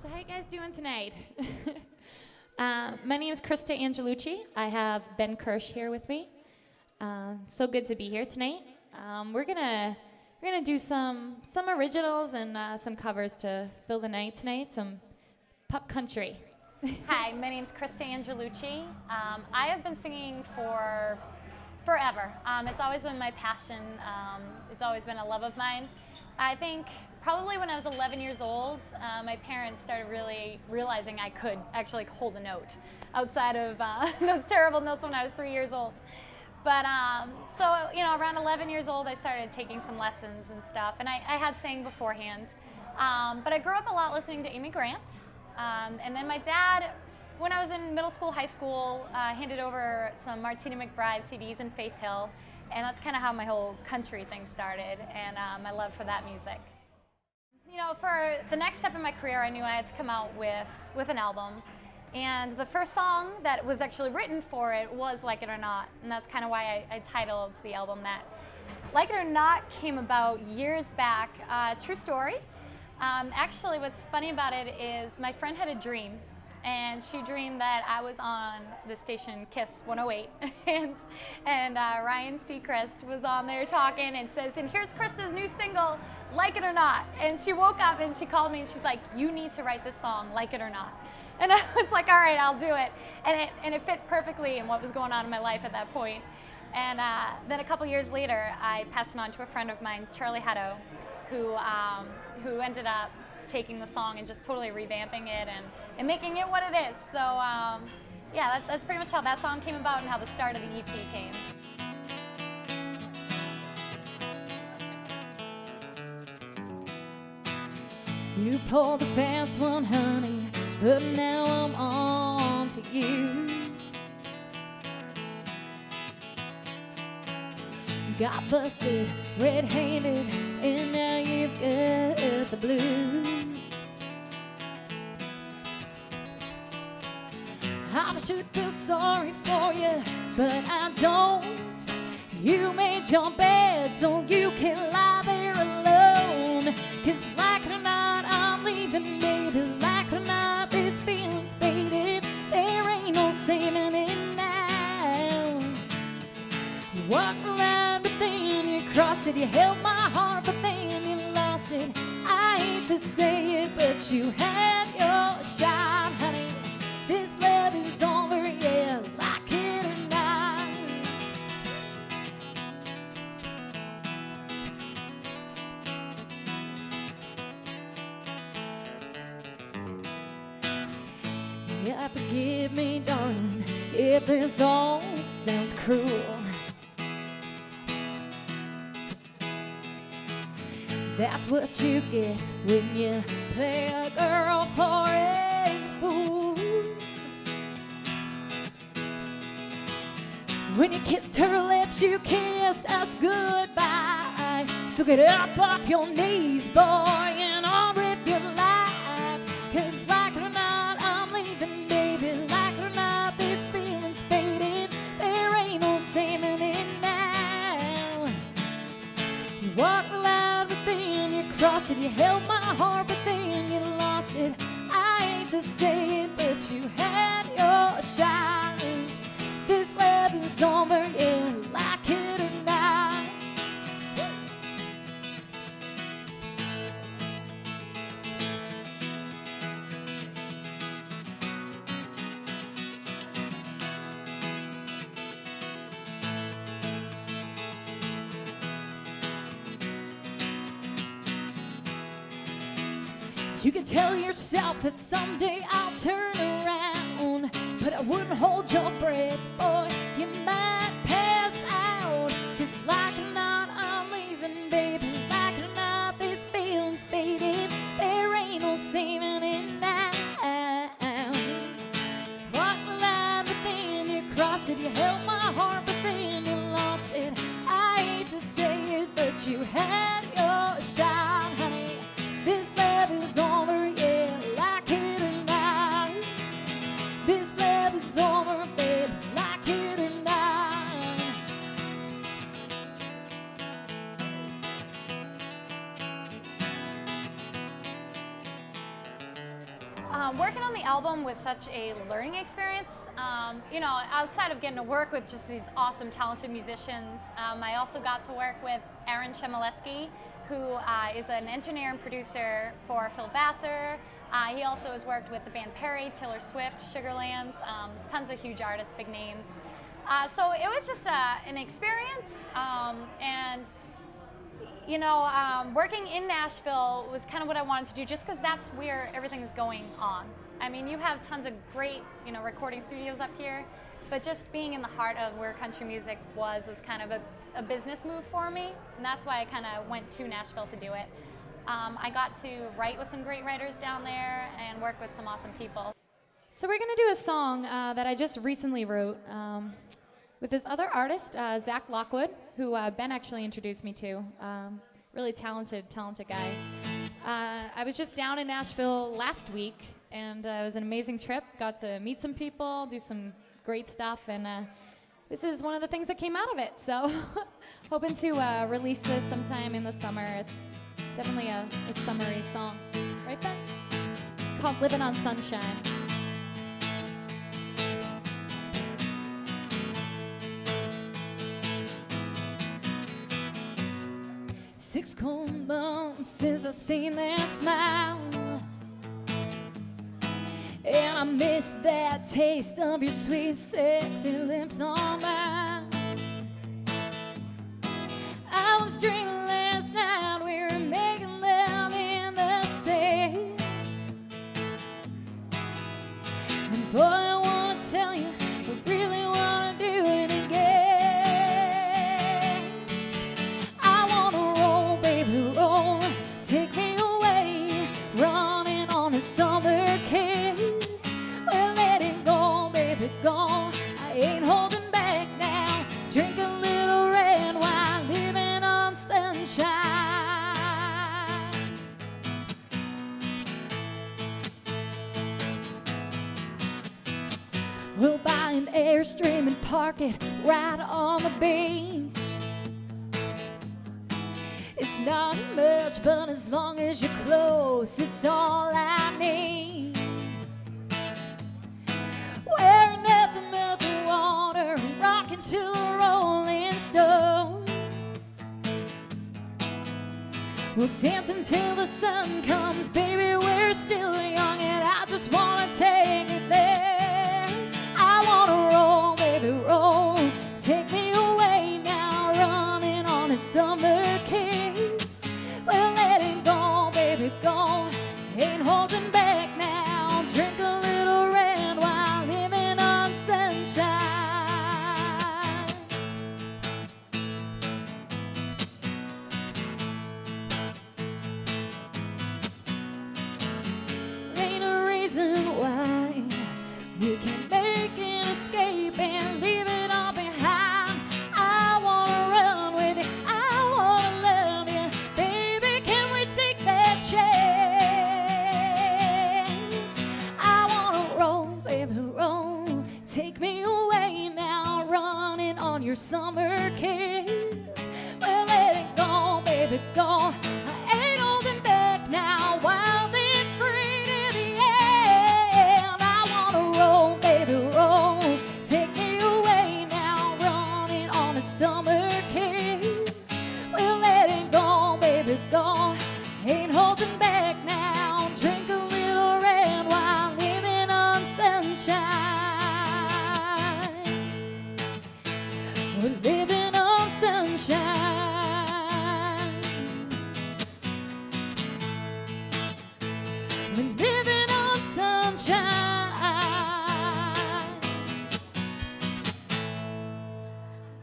So how you guys doing tonight? My name is Krista Angelucci. I have Ben Kirsch here with me. So good to be here tonight. We're gonna do some originals and some covers to fill the night tonight. Some pop country. Hi, my name's Krista Angelucci. I have been singing for forever. It's always been my passion. It's always been a love of mine. I think probably when I was 11 years old, my parents started really realizing I could actually hold a note outside of those terrible notes when I was 3 years old. But so, you know, around 11 years old, I started taking some lessons and stuff, and I had sang beforehand. But I grew up a lot listening to Amy Grant. And then my dad, when I was in middle school, high school, handed over some Martina McBride CDs and Faith Hill, and that's kind of how my whole country thing started, and my love for that music. You know, for the next step in my career, I knew I had to come out with an album, and the first song that was actually written for it was Like It or Not, and that's kind of why I titled the album that. Like It or Not came about years back, true story. Actually, what's funny about it is my friend had a dream, and she dreamed that I was on the station Kiss 108, and Ryan Seacrest was on there talking and says, and here's Krista's new single, Like It or Not. And she woke up and she called me and she's like, you need to write this song, Like It or Not. And I was like, all right, I'll do it. And it fit perfectly in what was going on in my life at that point. And then a couple years later, I passed it on to a friend of mine, Charlie Haddo, who ended up taking the song and just totally revamping it and making it what it is. So yeah, that's pretty much how that song came about and how the start of the EP came. You pulled the fast one, honey, but now I'm on to you. Got busted red-handed, and now you've got the blues. I should feel sorry for you, but I don't. You made your bed so you can lie there alone. 'Cause like it or not, I'm leaving, baby. Like it or not, this feeling's faded. There ain't no saving it now. You walked around, but then you crossed it. You held my heart, but then you lost it. I hate to say it, but you had your shot, honey. This love is over, yeah, like it or not. Yeah, forgive me, darling, if this all sounds cruel. That's what you get when you play a girl for a fool. When you kissed her lips, you kissed us goodbye. So get up off your knees, boy, and on with your life. 'Cause like it or not, I'm leaving, baby. Like it or not, this feeling's faded. There ain't no saving it now. You walked the line, but then you crossed it. You held my heart, but then you lost it. I hate to say it, but you had your shot. This love is over, yeah, like it or not. You can tell yourself that someday I'll turn around, but I wouldn't hold your breath, boy, you might pass out. 'Cause like it or not, I'm leaving, baby. Like it or not, this feeling's faded. There ain't no saving it now. Walked the line, but then you crossed it. You held my heart, but then you lost it. I hate to say it, but you had your shot, honey. This love is over, yeah, like it or not. This love is over, babe, like it or not. Working on the album was such a learning experience. You know, outside of getting to work with just these awesome, talented musicians, I also got to work with Raynham Channel, who is an engineer and producer for Phil Vassar. He also has worked with the band Perry, Taylor Swift, Sugarland, tons of huge artists, big names. So it was just an experience, and you know, working in Nashville was kind of what I wanted to do, just because that's where everything's going on. I mean, you have tons of great, you know, recording studios up here, but just being in the heart of where country music was kind of a business move for me, and that's why I kind of went to Nashville to do it. I got to write with some great writers down there and work with some awesome people. So we're gonna do a song that I just recently wrote with this other artist, Zach Lockwood, who Ben actually introduced me to. Really talented guy. I was just down in Nashville last week, and it was an amazing trip. Got to meet some people, do some great stuff, and this is one of the things that came out of it. So hoping to release this sometime in the summer. It's definitely a summery song. Right, Ben? It's called Living on Sunshine. Six cold months since I've seen that smile, and I miss that taste of your sweet, sexy lips on mine. I was dreaming last night we were making love in the sea, and boy, I wanna tell you, I really wanna do it again. Take me away, running on a summer kiss. Well, let it go, baby, go. I ain't holding back now. Drink a little red wine, living on sunshine. We'll buy an Airstream and park it right on the beach. It's not much, but as long as you're close, it's all I need. Wearing nothing but the water, rocking to the Rolling Stones. We'll dance until the sun comes, baby, we're still young, and I just wanna take it there. I wanna roll, baby, roll. Take me away now, running on a summer kiss. Well, let it go, baby, go. Ain't holding back now. Drink a little red wine, living on sunshine. Ain't a reason why we can't make an escape and leave it all behind. I wanna run with you, I wanna love you. Baby, can we take that chance? I wanna roll, baby, roll. Take me away now, running on your summer kiss. Well, let it go, baby, go. I ain't holding back now, wild and free to the end. I wanna roll, baby, roll. Take me away now, running on a summer kiss. Well, let it go, baby, go. Ain't holding back now. Drink a little red wine, living on sunshine. We're living on sunshine. We're living on sunshine.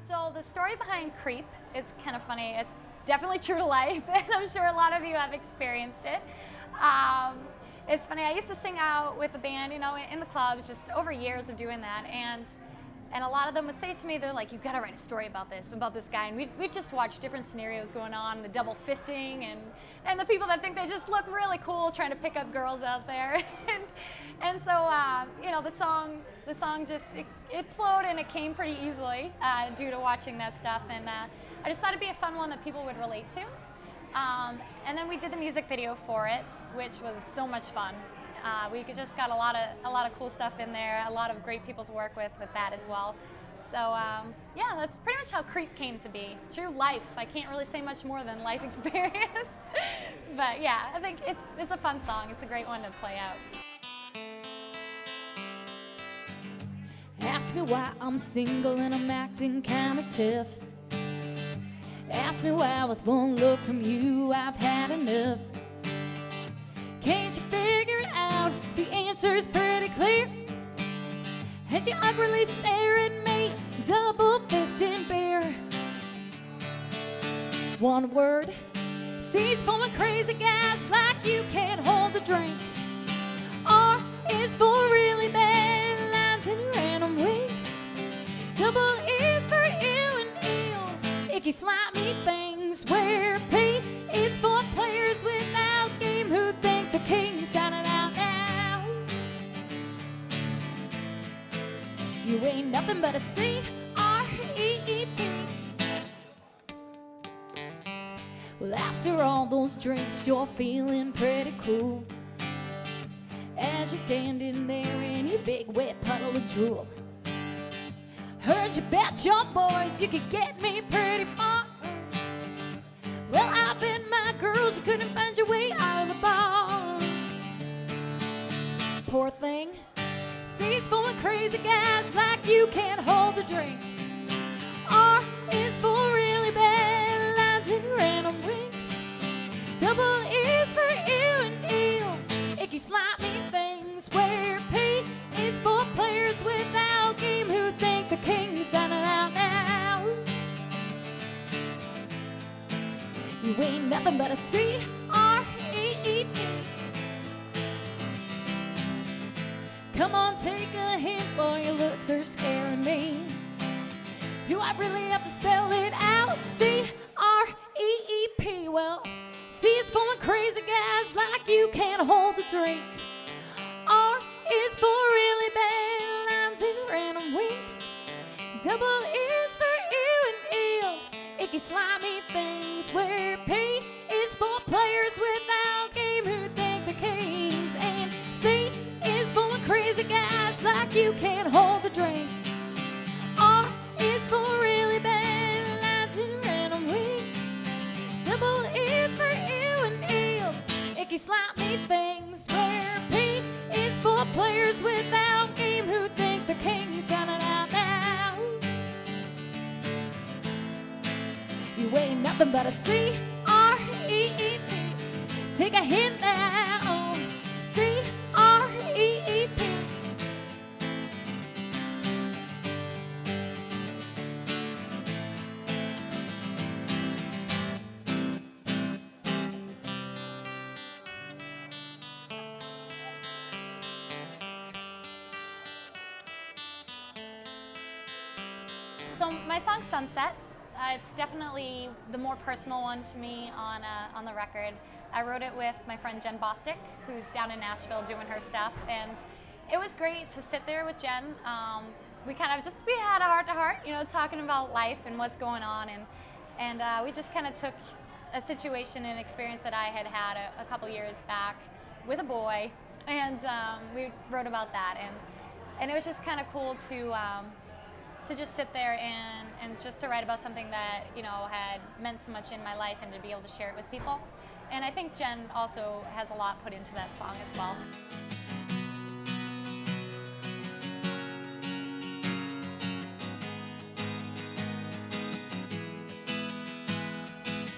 So the story behind Creep is kind of funny. It's definitely true to life, and I'm sure a lot of you have experienced it. It's funny, I used to sing out with the band, you know, in the clubs, just over years of doing that, and a lot of them would say to me, they're like, you gotta write a story about this guy, and we'd just watch different scenarios going on, the double fisting, and the people that think they just look really cool trying to pick up girls out there. and so, you know, the song just, it flowed and it came pretty easily due to watching that stuff, and I just thought it'd be a fun one that people would relate to. And then we did the music video for it, which was so much fun. We just got a lot of cool stuff in there, a lot of great people to work with that as well. So yeah, that's pretty much how Creep came to be. True life. I can't really say much more than life experience. But yeah, I think it's a fun song. It's a great one to play out. Ask me why I'm single and I'm acting kinda tough. Ask me why with one look from you I've had enough. Can't you figure it out? The answer's pretty clear. And you ugrily stare at me, double fist and beer. One word, C's for my crazy guys like you can't hold a drink. R is for really bad lines and random winks. Double is for ew and eels, icky slimy things. Where P is for players without game who think the king's sounding out now. You ain't nothing but a C-R-E-E-P. Well, after all those drinks, you're feeling pretty cool as you're standing there in your big wet puddle of drool. Heard you bet your boys you could get me pretty far. Well, I bet my girls you couldn't find your way out of the bar. Poor thing, C's for crazy guys like you can't hold a drink. R is for really bad lines and random winks. Double is for ew and eels, icky slimy things. Where P is for players without game who think the king's sounding out now. You ain't nothing but a C-R-E-E-P. Come on, take a hint, boy, your looks are scaring me. Do I really have to spell it out? C-R-E-E-P. Well, C is for crazy guys like you can't hold a drink. R is for really bad lines and random winks. Double is for ew and eels, icky slimy things. Where P is for players without game who think the kings. And C is for crazy guys like you can't hold a drink. R is for really bad lines and random winks. Double is for ew and eels, icky slimy things. Where P is for players without game who think the king's sounding out now. You ain't nothing but a C-R-E-E-P. Take a hint now, C-R-E-E-P. So my song Sunset, it's definitely the more personal one to me on the record. I wrote it with my friend Jen Bostic, who's down in Nashville doing her stuff, and it was great to sit there with Jen. We had a heart-to-heart, you know, talking about life and what's going on, and we just kind of took a situation and experience that I had a couple years back with a boy, and we wrote about that, and it was just kind of cool to just sit there and just to write about something that, you know, had meant so much in my life and to be able to share it with people. And I think Jen also has a lot put into that song as well.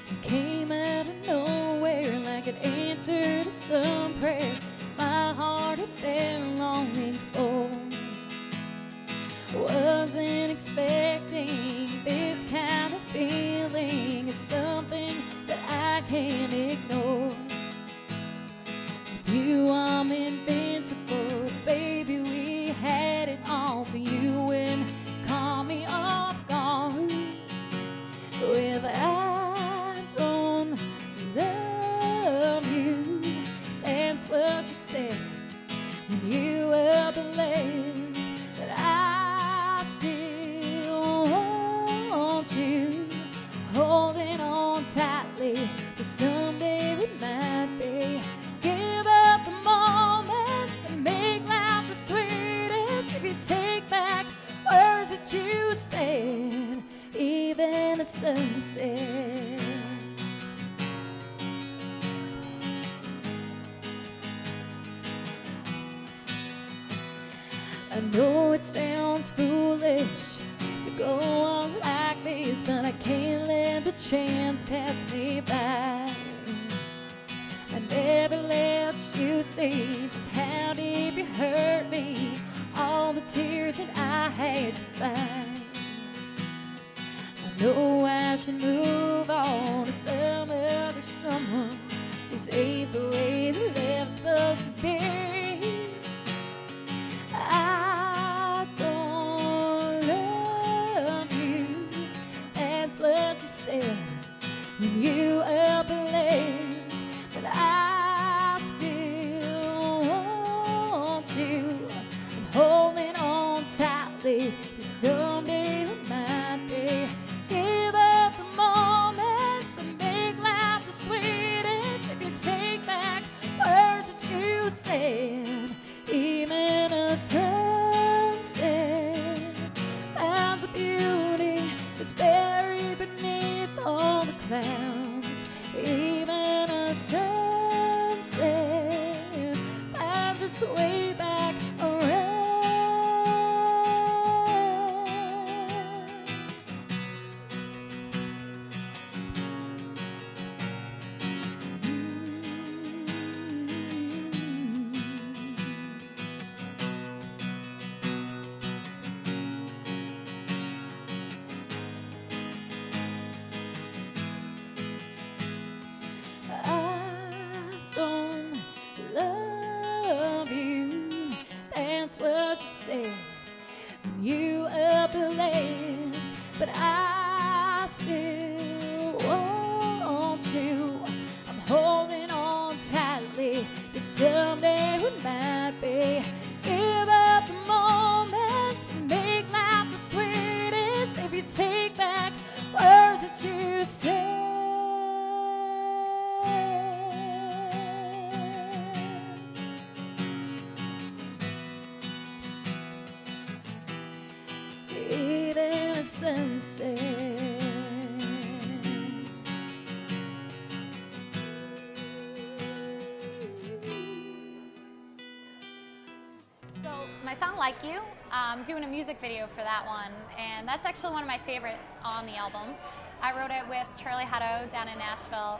You came out of nowhere like an answer to some prayer my heart had been longing for. Wasn't expecting this kind of feeling. It's something that I can't ignore. With you I'm invincible, baby, we had it all. To you and caught me off guard. Well, I don't love you, that's what you said when you were the last. But I still want you, holding on tightly, 'cause someday I know it sounds foolish to go on like this, but I can't let the chance pass me by. I never let you see just how deep you hurt me, all the tears that I had to find. I know I should move on to some other someone. This ain't the way that love's supposed to be. I don't love you, that's what you said when you up late, but I still want you. I'm holding on tightly to someday we might be. Give up the moments that make life the sweetest. If you take back words that you said, even a sunset finds a beauty that's buried beneath all the clouds. Even a sunset finds its way back around. That's what you said when you up late, but I still want you. I'm holding on tightly to someday we might be. Give up the moments that make life the sweetest. If you take back words that you said. Sunset. So my song Like You, I'm doing a music video for that one, and that's actually one of my favorites on the album. I wrote it with Charlie Hutto down in Nashville,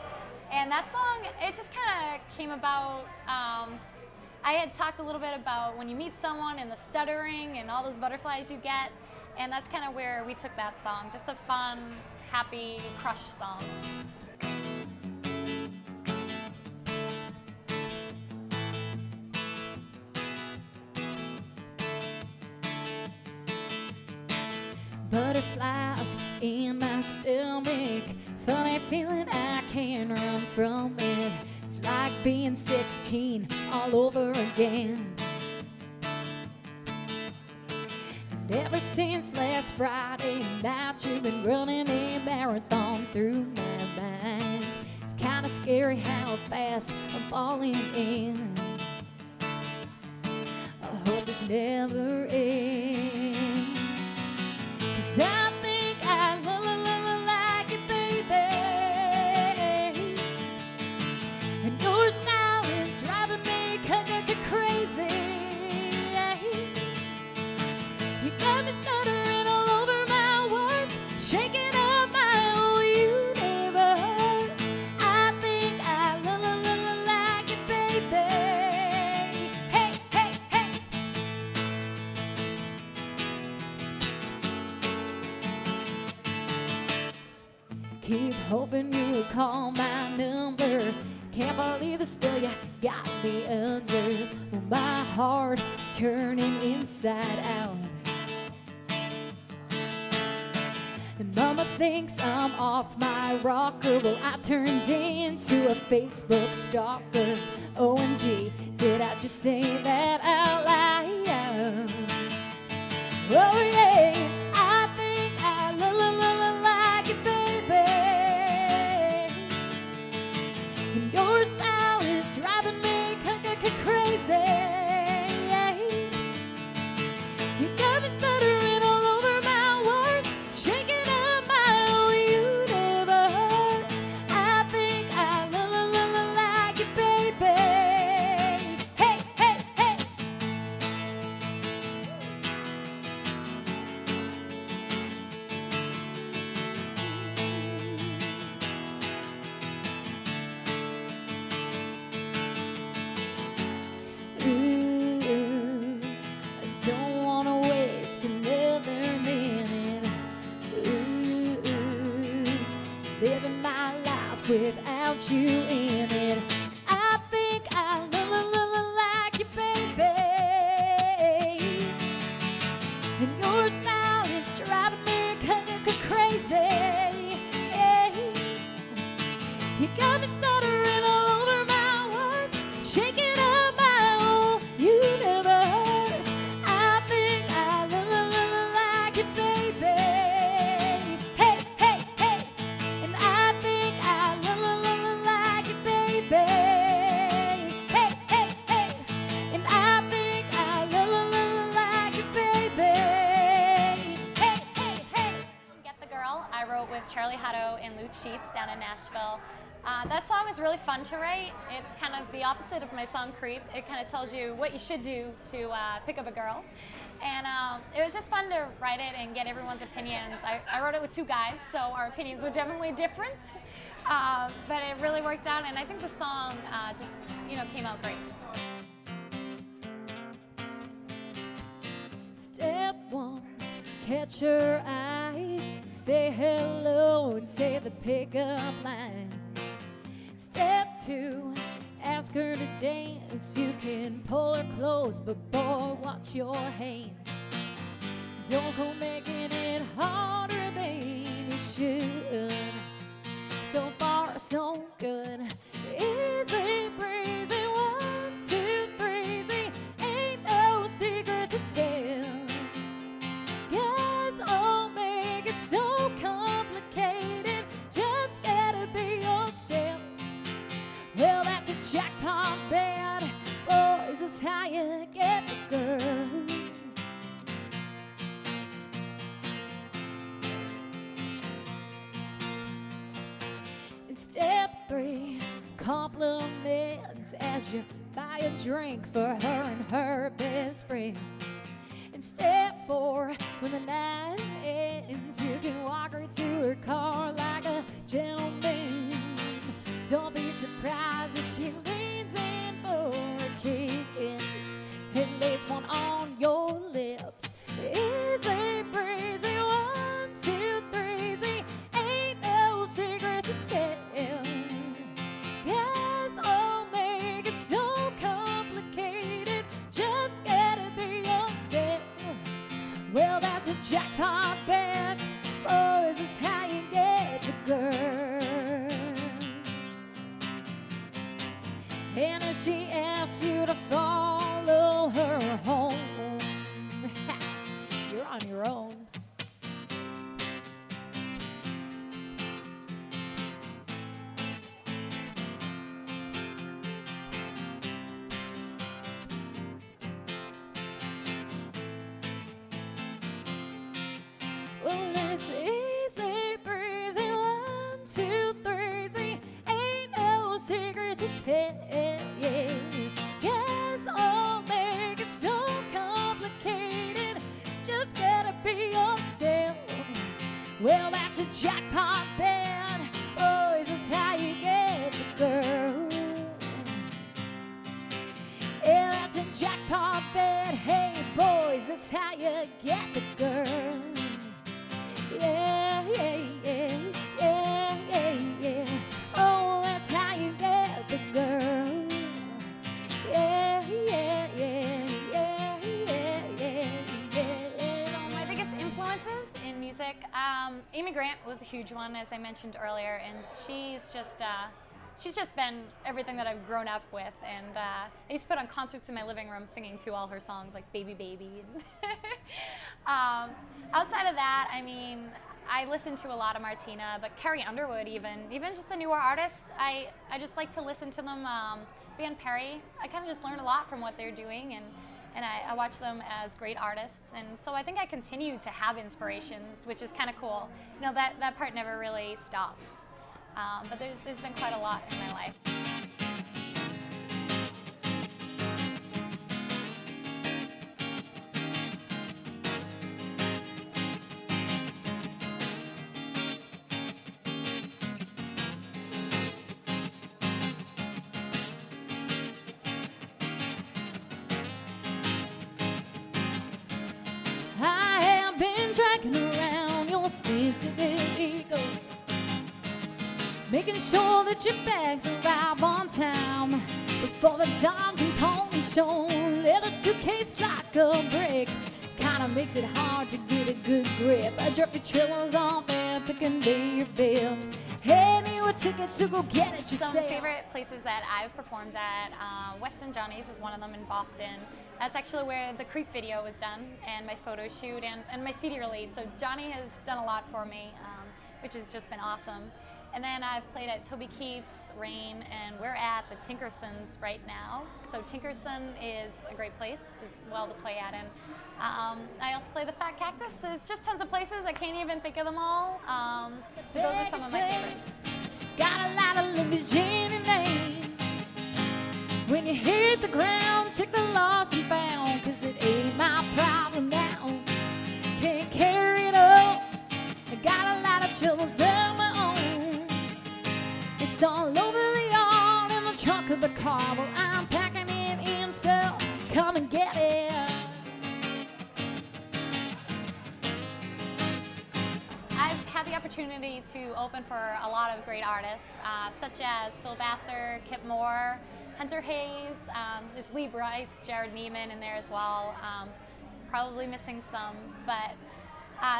and that song, it just kind of came about. I had talked a little bit about when you meet someone and the stuttering and all those butterflies you get, and that's kind of where we took that song. Just a fun, happy crush song. Butterflies in my stomach, funny feeling I can't run from it. It's like being 16 all over again. And ever since last Friday night, you've been running a marathon through my mind. It's kind of scary how fast I'm falling in. I hope this never ends, 'cause I think I like it, baby. And your style is driving me crazy. You got me stuttering all over my words, shaking up my whole universe. I think I like it, baby. Hey, hey, hey. Keep hoping you'll call my number. Can't believe the spell you got me under. Well, my heart is turning inside out. And Mama thinks I'm off my rocker. Well, I turned into a Facebook stalker. OMG, did I just say that out loud? Oh yeah, I think I like it, baby. And your style is driving me crazy. You got me stuttering all over my words, shaking up my whole universe. I think I like it, baby. Hey, hey, hey. stuttering all over my words, shaking up my whole universe. I think I like you, baby. Hey, hey, hey. And I think I like you, baby. Hey, hey, hey. And I think I like you, baby. Hey, hey, hey. Get the Girl, I wrote with Charlie Hutto and Luke Sheets down in Nashville. That song was really fun to write. It's kind of the opposite of my song Creep. It kind of tells you what you should do to pick up a girl. And it was just fun to write it and get everyone's opinions. I wrote it with two guys, so our opinions were definitely different. But it really worked out, and I think the song just, came out great. Step one, catch her eye, say hello and say the pickup line. Step two, ask her to dance. You can pull her close, but boy, watch your hands. Don't go making it harder than you should. So far, so good. Easy breezy, 1, 2, 3, ain't no secret to tell. Guys all make it so complicated. Just gotta be yourself. Well, that's a jackpot bet. Boys, it's how you get the girl. And step three, compliments as you buy a drink for her and her best friends. And step four, when the night ends, you can walk her to her car like a gentleman. Don't be surprised if she leans in for a kiss and lays one on your lips. Easy breezy, 1, 2, 3, ain't no secret to tell. Guys all make it so complicated. Just gotta be yourself. Well, that's a jackpot bet. Boys, it's how you get the girl. And if she asks you to follow her home, you're on your own. Well, it's easy breezy, 1, 2, 3, ain't no secret to tell. Yeah, guys all make it so complicated. Just gotta be yourself. Well, that's a jackpot bet. Boys, that's how you get the girl. Yeah, that's a jackpot bet. Hey, boys, that's how you get the girl. Yeah, yeah, yeah, yeah, yeah, yeah. Oh, that's how you get the girl. Yeah, yeah, yeah, yeah, yeah, yeah, yeah. My biggest influences in music, Amy Grant was a huge one, as I mentioned earlier, and she's just been everything that I've grown up with. And I used to put on concerts in my living room singing to all her songs, like Baby Baby. Outside of that, I mean, I listen to a lot of Martina, but Carrie Underwood even just the newer artists, I just like to listen to them. Van Perry, I kind of just learn a lot from what they're doing, and I watch them as great artists, and so I think I continue to have inspirations, which is kind of cool. You know, that part never really stops. But there's been quite a lot in my life. I have been dragging around your sensitive ego, making sure that your bags arrive on time before the dog and pony show. Let a suitcase like a brick kinda makes it hard to get a good grip. I drop your trailers off at at the conveyor belt. Hand you a ticket to go get it yourself. Some favorite places that I've performed at, Weston Johnny's is one of them in Boston. That's actually where the Creep video was done, and my photo shoot, and my CD release. So Johnny has done a lot for me, which has just been awesome. And then I've played at Toby Keith's, Rain, and we're at the Tinkersons right now. So Tinkerson is a great place as well to play at. And I also play the Fat Cactus. There's just tons of places. I can't even think of them all. But those are some of my favorites. Got a lot of luggage in your name. When you hit the ground, check the lost and found, 'cause it ain't my problem now. Can't carry it up. I got a lot of troubles of my own. It's all over the yard in the trunk of the car. Well, I'm packing it in, so come and get it. I've had the opportunity to open for a lot of great artists, such as Phil Vassar, Kip Moore, Hunter Hayes, there's Lee Bryce, Jared Neiman in there as well. Probably missing some, but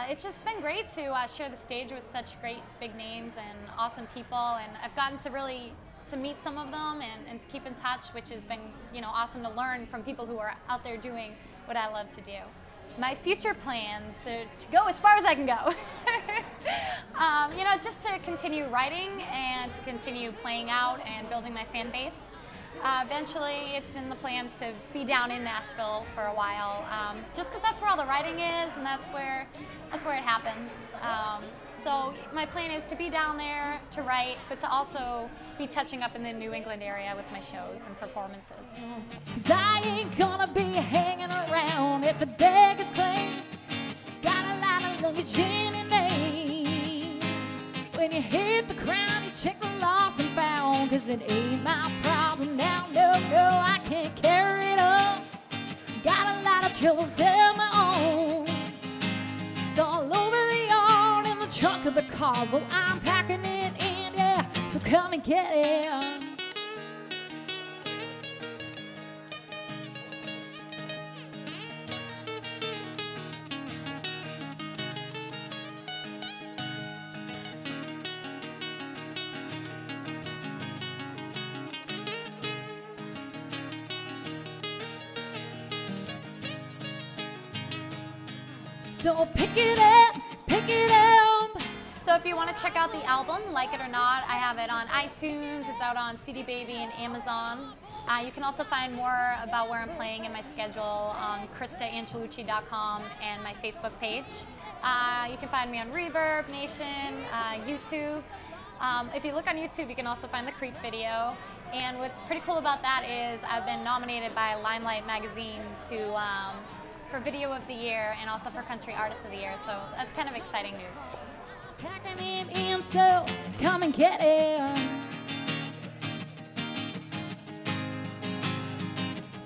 it's just been great to share the stage with such great big names and awesome people, and I've gotten to really meet some of them and to keep in touch, which has been awesome to learn from people who are out there doing what I love to do. My future plans to go as far as I can go. Just to continue writing and to continue playing out and building my fan base. Eventually, it's in the plans to be down in Nashville for a while, just because that's where all the writing is and that's where it happens. So my plan is to be down there to write, but to also be touching up in the New England area with my shows and performances. 'Cause I ain't gonna be hanging around at the Beggar's Claim. Got a lot of luggage in your name. When you hit the crown, you check the lost and found, 'cause it ain't my problem now. No, I can't carry it up. Got a lot of troubles of my own. It's all over the yard in the trunk of the car. Well, I'm packing it in, yeah, so come and get it. So pick it up, pick it up. So if you want to check out the album, Like It or Not, I have it on iTunes, it's out on CD Baby and Amazon. You can also find more about where I'm playing and my schedule on KristaAngelucci.com and my Facebook page. You can find me on Reverb Nation, YouTube. If you look on YouTube, you can also find the Creep video. And what's pretty cool about that is I've been nominated by Limelight magazine for Video of the Year and also for Country Artist of the Year, so that's kind of exciting news. Packing it in, so come and get it.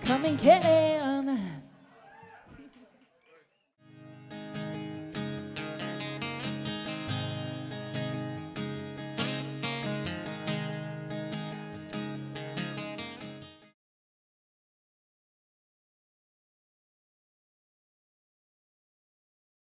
Come and get it.